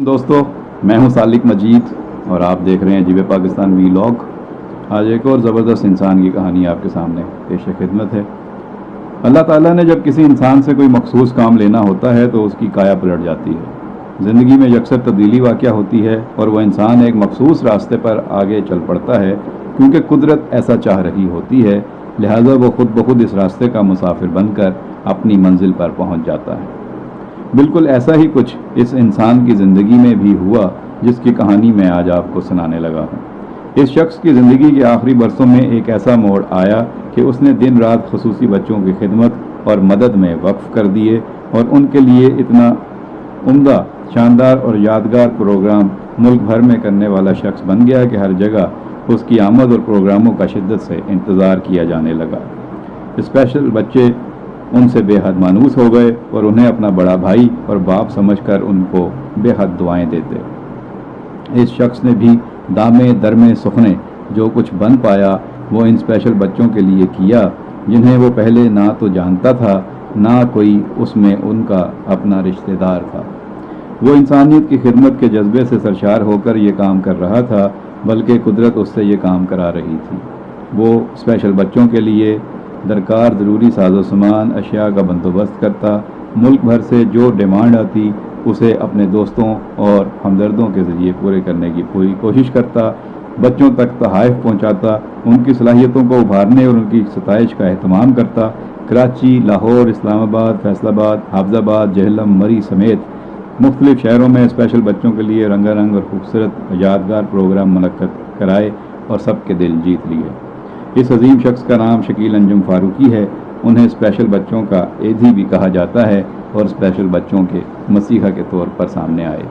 दोस्तों, मैं हूं सालिक मजीद और आप देख रहे हैं जीवे पाकिस्तान वीलॉग। आज एक और ज़बरदस्त इंसान की कहानी आपके सामने पेश खिदमत है। अल्लाह ताला ने जब किसी इंसान से कोई मखसूस काम लेना होता है तो उसकी काया पलट जाती है। ज़िंदगी में यकसर तब्दीली वाक़या होती है और वह इंसान एक मखसूस रास्ते पर आगे चल पड़ता है क्योंकि कुदरत ऐसा चाह रही होती है, लिहाजा वो खुद ब खुद इस रास्ते का मुसाफिर बनकर अपनी मंजिल पर पहुंच जाता है। बिल्कुल ऐसा ही कुछ इस इंसान की ज़िंदगी में भी हुआ जिसकी कहानी मैं आज आपको सुनाने लगा हूँ। इस शख्स की ज़िंदगी के आखिरी बरसों में एक ऐसा मोड़ आया कि उसने दिन रात खसूसी बच्चों की खिदमत और मदद में वक्फ कर दिए और उनके लिए इतना उम्दा, शानदार और यादगार प्रोग्राम मुल्क भर में करने वाला शख्स बन गया कि हर जगह उसकी आमद और प्रोग्रामों का शिद्दत से इंतज़ार किया जाने लगा। स्पेशल बच्चे उनसे बेहद मानूस हो गए और उन्हें अपना बड़ा भाई और बाप समझकर उनको बेहद दुआएं देते। इस शख्स ने भी दामे दरमे सुखने जो कुछ बन पाया वो इन स्पेशल बच्चों के लिए किया जिन्हें वो पहले ना तो जानता था ना कोई उसमें उनका अपना रिश्तेदार था। वो इंसानियत की खिदमत के जज्बे से सरशार होकर ये काम कर रहा था, बल्कि कुदरत उससे ये काम करा रही थी। वो स्पेशल बच्चों के लिए दरकार ज़रूरी साजो सामान अशिया का बंदोबस्त करता, मुल्क भर से जो डिमांड आती उसे अपने दोस्तों और हमदर्दों के ज़रिए पूरे करने की पूरी कोशिश करता, बच्चों तक तहाइफ पहुँचाता, उनकी सलाहियतों को उभारने और उनकी सताइश का एहतमाम करता। कराची, लाहौर, इस्लामाबाद, फैसलाबाद, हाफजाबाद, जहलम, मरी समेत मुख्तलिफ शहरों में स्पेशल बच्चों के लिए रंगारंग और खूबसूरत यादगार प्रोग्राम मुनक्कद कराए और सबके दिल जीत लिए। इस अजीम शख्स का नाम शकील अंजुम फारूकी है। उन्हें स्पेशल बच्चों का एधी भी कहा जाता है और स्पेशल बच्चों के मसीहा के तौर पर सामने आए।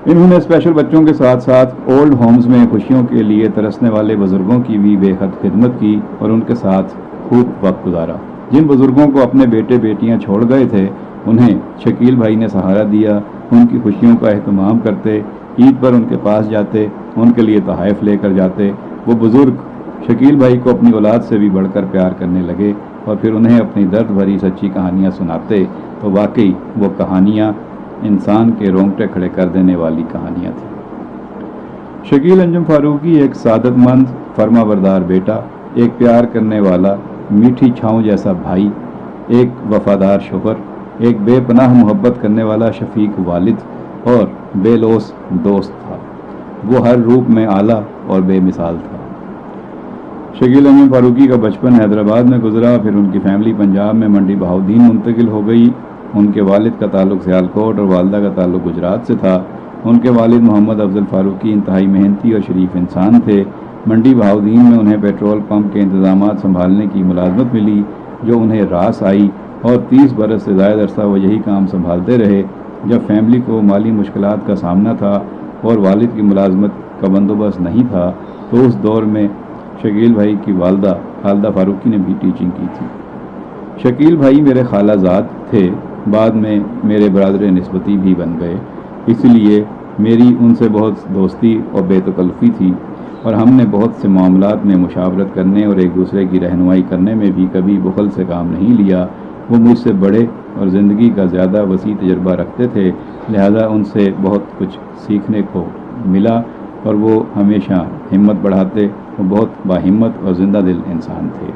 इन्होंने स्पेशल बच्चों के साथ साथ ओल्ड होम्स में खुशियों के लिए तरसने वाले बुजुर्गों की भी बेहद खिदमत की और उनके साथ खूब वक्त गुजारा। जिन बुजुर्गों को अपने बेटे बेटियां छोड़ गए थे उन्हें शकील भाई ने सहारा दिया, उनकी खुशियों का एहतमाम करते, ईद पर उनके पास जाते, उनके लिए तहाइफ लेकर जाते। वो बुज़ुर्ग शकील भाई को अपनी औलाद से भी बढ़कर प्यार करने लगे और फिर उन्हें अपनी दर्द भरी सच्ची कहानियाँ सुनाते तो वाकई वो कहानियाँ इंसान के रोंगटे खड़े कर देने वाली कहानियाँ थीं। शकील अंजुम फारूकी एक सादतमंद फरमाबरदार बेटा, एक प्यार करने वाला मीठी छाँव जैसा भाई, एक वफादार शोहर, एक बेपनाह मोहब्बत करने वाला शफीक वालिद और बेलोस दोस्त था। वो हर रूप में आला और बेमिसाल था। शकील अंजुम फारूकी का बचपन हैदराबाद में गुजरा, फिर उनकी फैमिली पंजाब में मंडी बहाउद्दीन मुंतकिल हो गई। उनके वालिद का ताल्लुक सियालकोट और वालदा का ताल्लुक गुजरात से था। उनके वालिद मोहम्मद अफजल फारूकी इंतहाई मेहनती और शरीफ इंसान थे। मंडी बहाउद्दीन में उन्हें पेट्रोल पंप के इंतजामात संभालने की मुलाजमत मिली जो उन्हें रास आई और 30 बरस से ज़्यादा अरसा वो यही काम संभालते रहे। जब फैमिली को माली मुश्किलात का सामना था और वालिद की मुलाजमत का बंदोबस्त नहीं था तो उस दौर में शकील भाई की वालदा खालदा फारूकी ने भी टीचिंग की थी। शकील भाई मेरे खालाजाद थे, बाद में मेरे बरादर निस्बती भी बन गए, इसलिए मेरी उनसे बहुत दोस्ती और बेतकल्फ़ी थी और हमने बहुत से मामलात में मुशावरत करने और एक दूसरे की रहनुमाई करने में भी कभी बुखल से काम नहीं लिया। वो मुझसे बड़े और ज़िंदगी का ज़्यादा वसी तजर्बा रखते थे, लिहाजा उनसे बहुत कुछ सीखने को मिला और वो हमेशा हिम्मत बढ़ाते। वो बहुत बाहिम्मत और ज़िंदा दिल इंसान थे।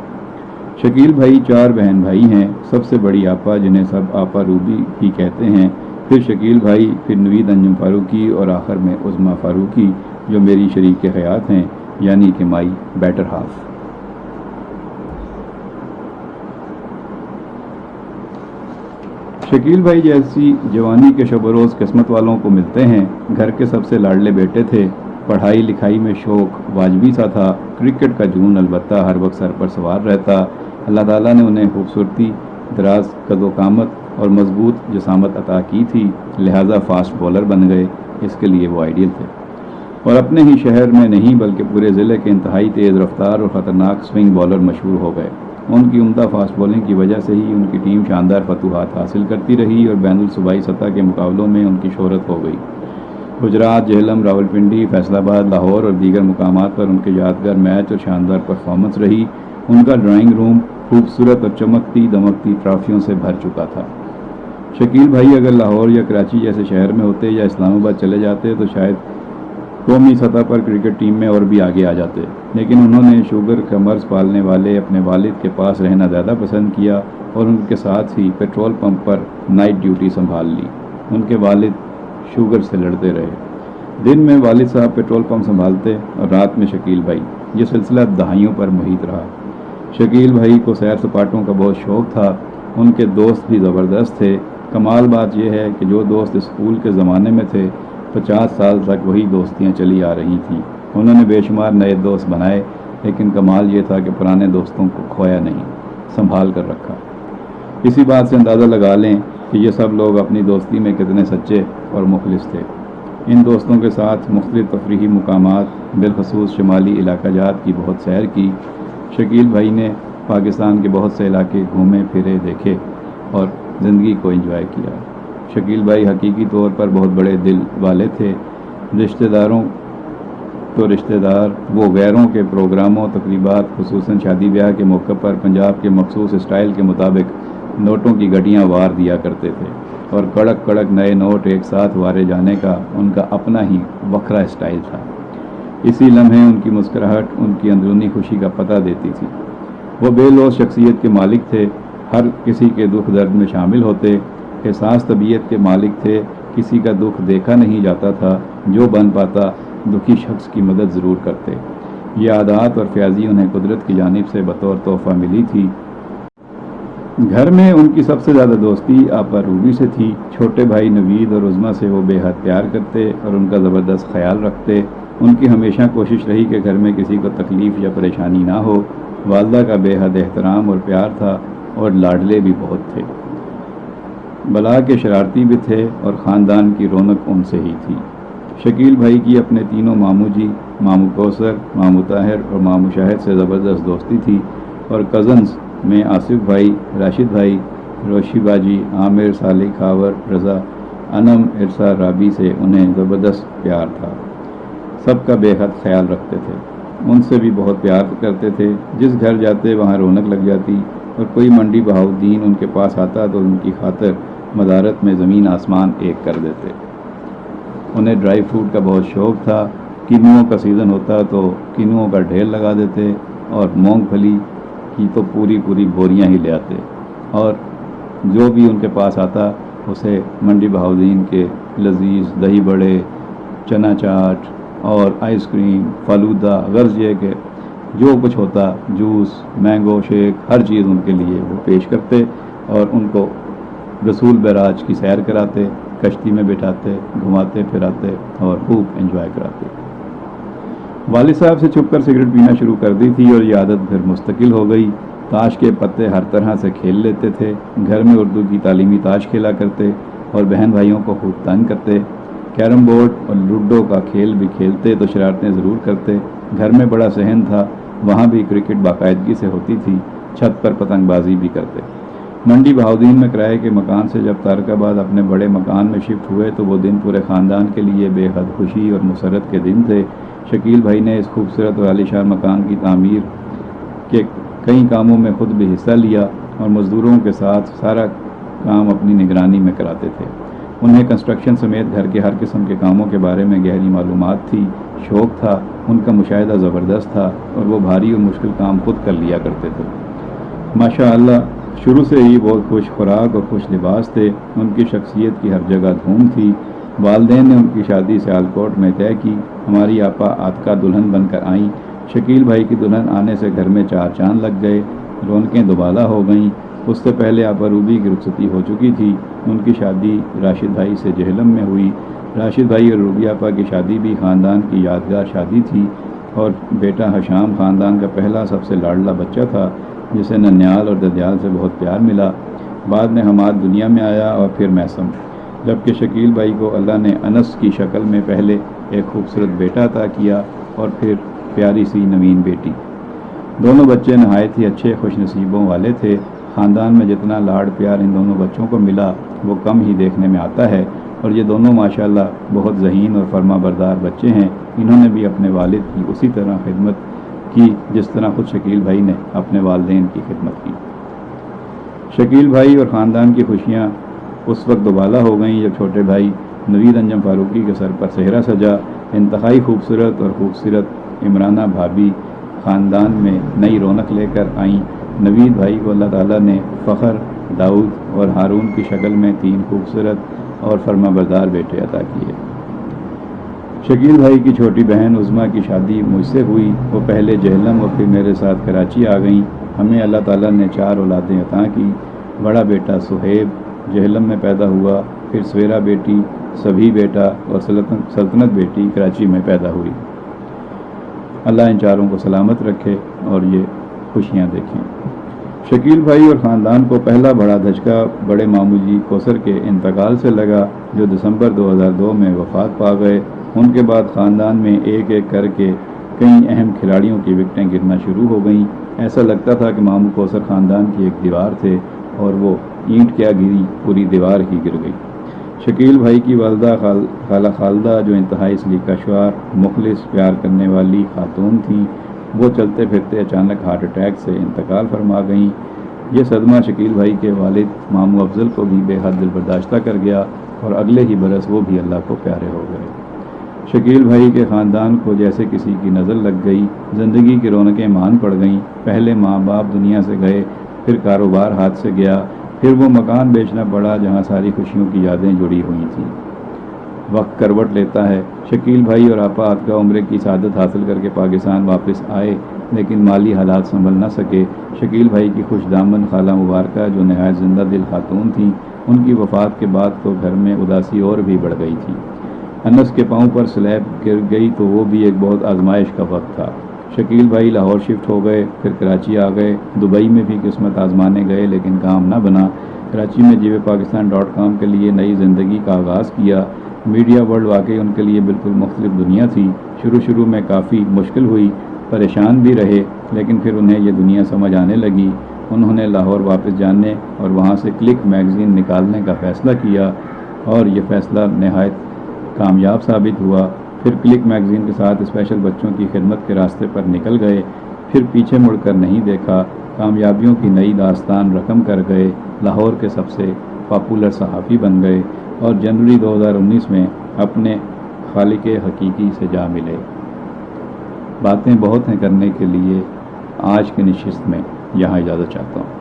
शकील भाई 4 बहन भाई हैं। सबसे बड़ी आपा जिन्हें सब आपा रूबी ही कहते हैं, फिर शकील भाई, फिर नवीद अंजुम फारूकी और आखिर में उज़्मा फारूकी जो मेरी शरीक हयात हैं, यानी कि माई बेटर हाफ। शकील भाई जैसी जवानी के शब रोज़ किस्मत वालों को मिलते हैं। घर के सबसे लाडले बेटे थे। पढ़ाई लिखाई में शौक़ वाजबी सा था। क्रिकेट का जुनून अलबत्ता हर वक्त सर पर सवार रहता। अल्लाह ताला ने उन्हें खूबसूरती, दराज कदोकामत और मजबूत जसामत अता की थी, लिहाजा फास्ट बॉलर बन गए। इसके लिए वो आइडियल थे और अपने ही शहर में नहीं बल्कि पूरे ज़िले के इंतहाई तेज़ रफ्तार और ख़तरनाक स्विंग बॉलर मशहूर हो गए। उनकी उम्दा फास्ट बॉलिंग की वजह से ही उनकी टीम शानदार फतूहात हासिल करती रही और बैनुल सूबाई सतह के मुकाबलों में उनकी शोहरत हो गई। गुजरात, झेलम, रावलपिंडी, फैसलाबाद, लाहौर और दीगर मुकामात पर उनके यादगार मैच और शानदार परफॉर्मेंस रही। उनका ड्राइंग रूम खूबसूरत और चमकती दमकती ट्रॉफियों से भर चुका था। شکیل بھائی اگر لاہور یا کراچی جیسے شہر میں ہوتے یا اسلام آباد چلے جاتے تو شاید قومی سطح پر کرکٹ ٹیم میں اور بھی آگے آ جاتے، لیکن انہوں نے شوگر کا مرض پالنے والے اپنے والد کے پاس رہنا زیادہ پسند کیا اور ان کے ساتھ ہی پیٹرول پمپ پر نائٹ ڈیوٹی سنبھال لی۔ ان کے والد شوگر سے لڑتے رہے۔ دن میں والد صاحب پیٹرول پمپ سنبھالتے اور رات میں شکیل بھائی۔ یہ سلسلہ دہائیوں پر محیط رہا۔ شکیل بھائی کو سیر سپاٹوں کا بہت شوق تھا۔ ان کے دوست بھی زبردست تھے۔ کمال بات یہ ہے کہ جو دوست اسکول کے زمانے میں تھے 50 سال تک وہی دوستیاں چلی آ رہی تھیں۔ انہوں نے بے شمار نئے دوست بنائے، لیکن کمال یہ تھا کہ پرانے دوستوں کو کھویا نہیں، سنبھال کر رکھا۔ اسی بات سے اندازہ لگا لیں کہ یہ سب لوگ اپنی دوستی میں کتنے سچے اور مخلص تھے۔ ان دوستوں کے ساتھ مختلف تفریحی مقامات، بالخصوص شمالی علاقہ جات کی بہت سیر کی۔ شکیل بھائی نے پاکستان کے بہت سے علاقے گھومے پھرے، دیکھے اور زندگی کو انجوائے کیا۔ شکیل بھائی حقیقی طور پر بہت بڑے دل والے تھے۔ رشتہ داروں تو رشتہ دار، وہ غیروں کے پروگراموں، تقریبات، خصوصاً شادی بیاہ کے موقع پر پنجاب کے مخصوص اسٹائل کے مطابق نوٹوں کی گڈیاں وار دیا کرتے تھے، اور کڑک کڑک نئے نوٹ ایک ساتھ وارے جانے کا ان کا اپنا ہی وکھرا اسٹائل تھا۔ اسی لمحے ان کی مسکراہٹ ان کی اندرونی خوشی کا پتہ دیتی تھی۔ وہ بے لوث شخصیت کے مالک تھے، ہر کسی کے دکھ درد میں شامل ہوتے، حساس طبیعت کے مالک تھے، کسی کا دکھ دیکھا نہیں جاتا تھا، جو بن پاتا دکھی شخص کی مدد ضرور کرتے۔ یہ عادات اور فیاضی انہیں قدرت کی جانب سے بطور تحفہ ملی تھی۔ گھر میں ان کی سب سے زیادہ دوستی آپا روبی سے تھی۔ چھوٹے بھائی نوید اور عظمیٰ سے وہ بے حد پیار کرتے اور ان کا زبردست خیال رکھتے۔ ان کی ہمیشہ کوشش رہی کہ گھر میں کسی کو تکلیف یا پریشانی نہ ہو۔ والدہ کا بے حد احترام اور پیار تھا اور لاڈلے بھی بہت تھے۔ بلا کے شرارتی بھی تھے اور خاندان کی رونق ان سے ہی تھی۔ شکیل بھائی کی اپنے تینوں ماموں جی، ماموں کوثر، ماموں طاہر اور ماموں شاہد سے زبردست دوستی تھی، اور کزنز میں آصف بھائی، راشد بھائی، روشی باجی، عامر، صالح، خاور، رضا، انم، ارسا، رابی سے انہیں زبردست پیار تھا۔ سب کا بے حد خیال رکھتے تھے، ان سے بھی بہت پیار کرتے تھے۔ جس گھر جاتے وہاں رونق لگ جاتی، اور کوئی منڈی بہاؤالدین ان کے پاس آتا تو ان کی خاطر مدارت میں زمین آسمان ایک کر دیتے۔ انہیں ڈرائی فروٹ کا بہت شوق تھا۔ کنوؤں کا سیزن ہوتا تو کنوؤں کا ڈھیر لگا دیتے، اور مونگ پھلی کی تو پوری بوریاں ہی لے آتے، اور جو بھی ان کے پاس آتا اسے منڈی بہاؤالدین کے لذیذ دہی بڑے، چنا چاٹ اور آئس کریم، فالودہ، غرض یہ کہ جو کچھ ہوتا، جوس، مینگو شیک، ہر چیز ان کے لیے وہ پیش کرتے، اور ان کو رسول بیراج کی سیر کراتے، کشتی میں بٹھاتے، گھماتے پھراتے اور خوب انجوائے کراتے۔ والد صاحب سے چھپ کر سگریٹ پینا شروع کر دی تھی، اور یہ عادت پھر مستقل ہو گئی۔ تاش کے پتے ہر طرح سے کھیل لیتے تھے۔ گھر میں اردو کی تعلیمی تاش کھیلا کرتے اور بہن بھائیوں کو خوب تنگ کرتے۔ کیرم بورڈ اور لوڈو کا کھیل بھی کھیلتے تو شرارتیں ضرور کرتے۔ گھر میں بڑا صحن تھا، وہاں بھی کرکٹ باقاعدگی سے ہوتی تھی۔ چھت پر پتنگ بازی بھی کرتے۔ منڈی بہاؤالدین میں کرائے کے مکان سے جب تارک آباد اپنے بڑے مکان میں شفٹ ہوئے تو وہ دن پورے خاندان کے لیے بے حد خوشی اور مسرت کے دن تھے۔ شکیل بھائی نے اس خوبصورت اور عالیشان مکان کی تعمیر کے کئی کاموں میں خود بھی حصہ لیا، اور مزدوروں کے ساتھ سارا کام اپنی نگرانی میں کراتے تھے۔ انہیں کنسٹرکشن سمیت گھر کے ہر قسم کے کاموں کے بارے میں گہری معلومات تھی، شوق تھا، ان کا مشاہدہ زبردست تھا، اور وہ بھاری اور مشکل کام خود کر لیا کرتے تھے۔ ماشاء اللہ، شروع سے ہی بہت خوش خوراک اور خوش لباس تھے۔ ان کی شخصیت کی ہر جگہ دھوم تھی۔ والدین نے ان کی شادی سیالکوٹ میں طے کی۔ ہماری آپا عاتقہ دلہن بن کر آئیں۔ شکیل بھائی کی دلہن آنے سے گھر میں 4 چاند لگ گئے، رونقیں دوبالا ہو گئیں۔ اس سے پہلے آپا روبی کی رخصتی ہو چکی تھی۔ ان کی شادی راشد بھائی سے جہلم میں ہوئی۔ راشد بھائی اور روبی آپا کی شادی بھی خاندان کی یادگار شادی تھی، اور بیٹا حشام خاندان کا پہلا سب سے لاڈلا بچہ تھا، جسے ننیال اور ددیال سے بہت پیار ملا۔ بعد میں حماد دنیا میں آیا اور پھر میسم، جبکہ شکیل بھائی کو اللہ نے انس کی شکل میں پہلے ایک خوبصورت بیٹا عطا کیا اور پھر پیاری سی نوین بیٹی۔ دونوں بچے نہایت ہی اچھے خوش نصیبوں والے تھے۔ خاندان میں جتنا لاڈ پیار ان دونوں بچوں کو ملا وہ کم ہی دیکھنے میں آتا ہے، اور یہ دونوں ماشاءاللہ بہت ذہین اور فرما بردار بچے ہیں۔ انہوں نے بھی اپنے والد کی اسی طرح خدمت کی جس طرح خود شکیل بھائی نے اپنے والدین کی خدمت کی۔ شکیل بھائی اور خاندان کی خوشیاں उस वक्त दोबाला हो गईं जब छोटे भाई नवीद अंजम फारूकी के सर पर सेहरा सजा। इंतहाई खूबसूरत और खूबसूरत इमराना भाभी ख़ानदान में नई रौनक लेकर आईं। नवीद भाई को अल्लाह ताला ने फ़ख्र, दाऊद और हारून की शक्ल में 3 खूबसूरत और फरमाबरदार बेटे अता किए। शकील भाई की छोटी बहन उज़्मा की शादी मुझसे हुई। वो पहले जहलम और फिर मेरे साथ कराची आ गईं। हमें अल्लाह ताला ने 4 औलादें अता की। बड़ा बेटा सुहेब जहलम में पैदा हुआ, फिर सवेरा बेटी, सभी बेटा और सल्तनत बेटी कराची में पैदा हुई। अल्लाह इन चारों को सलामत रखे और ये खुशियाँ देखें। शकील भाई और ख़ानदान को पहला बड़ा धचका बड़े मामू जी कोसर के इंतकाल से लगा, जो दिसंबर 2002 में वफ़ात पा गए। उनके बाद ख़ानदान में एक एक करके कई अहम खिलाड़ियों की विकटें गिरना शुरू हो गईं। ऐसा लगता था कि मामू कोसर ख़ानदान की एक दीवार थे और वो ईंट क्या गिरी, पूरी दीवार ही गिर गई। शकील भाई की वालदा खाला खालदा, जो इंतहाई सलीकाशार, मुखलिस, प्यार करने वाली खातून थीं, वो चलते फिरते अचानक हार्ट अटैक से इंतकाल फरमा गईं। ये सदमा शकील भाई के वालिद मामू अफजल को भी बेहद दिल बर्दाश्ता कर गया और अगले ही बरस वो भी अल्लाह को प्यारे हो गए। शकील भाई के ख़ानदान को जैसे किसी की नज़र लग गई। ज़िंदगी की रौनकें मान पड़ गईं। पहले माँ बाप दुनिया से गए, फिर कारोबार हाथ से गया, फिर वो मकान बेचना पड़ा जहाँ सारी खुशियों की यादें जुड़ी हुई थीं। वक्त करवट लेता है। शकील भाई और आपा अतका उम्र की सादत हासिल करके पाकिस्तान वापस आए, लेकिन माली हालात संभल न सके। शकील भाई की खुश दामन खाला मुबारका, जो नहायत जिंदा दिल खातून थीं, उनकी वफ़ात के बाद तो घर में उदासी और भी बढ़ गई थी। अनस के पाँव पर स्लैब गिर गई तो वो भी एक बहुत आजमाइश का वक्त था। शकील भाई लाहौर शिफ्ट हो गए, फिर कराची आ गए। दुबई में भी किस्मत आजमाने गए लेकिन काम ना बना। कराची में jivePakistan.com के लिए नई ज़िंदगी का आगाज़ किया। मीडिया वर्ल्ड वाकई उनके लिए बिल्कुल मुख्तलिफ दुनिया थी। शुरू में काफ़ी मुश्किल हुई, परेशान भी रहे, लेकिन फिर उन्हें ये दुनिया समझ आने लगी। उन्होंने लाहौर वापस जाने और वहाँ से क्लिक मैगज़ीन निकालने का फ़ैसला किया और ये फ़ैसला नहायत कामयाब साबित हुआ। फिर क्लिक मैगज़ीन के साथ स्पेशल बच्चों की खिदमत के रास्ते पर निकल गए, फिर पीछे मुड़कर नहीं देखा। कामयाबियों की नई दास्तान रकम कर गए, लाहौर के सबसे पॉपुलर सहाफ़ी बन गए और जनवरी 2019 में अपने खालिक़े हकीकी से जा मिले। बातें बहुत हैं करने के लिए, आज की नशिस्त में यहाँ इजाज़त चाहता हूँ।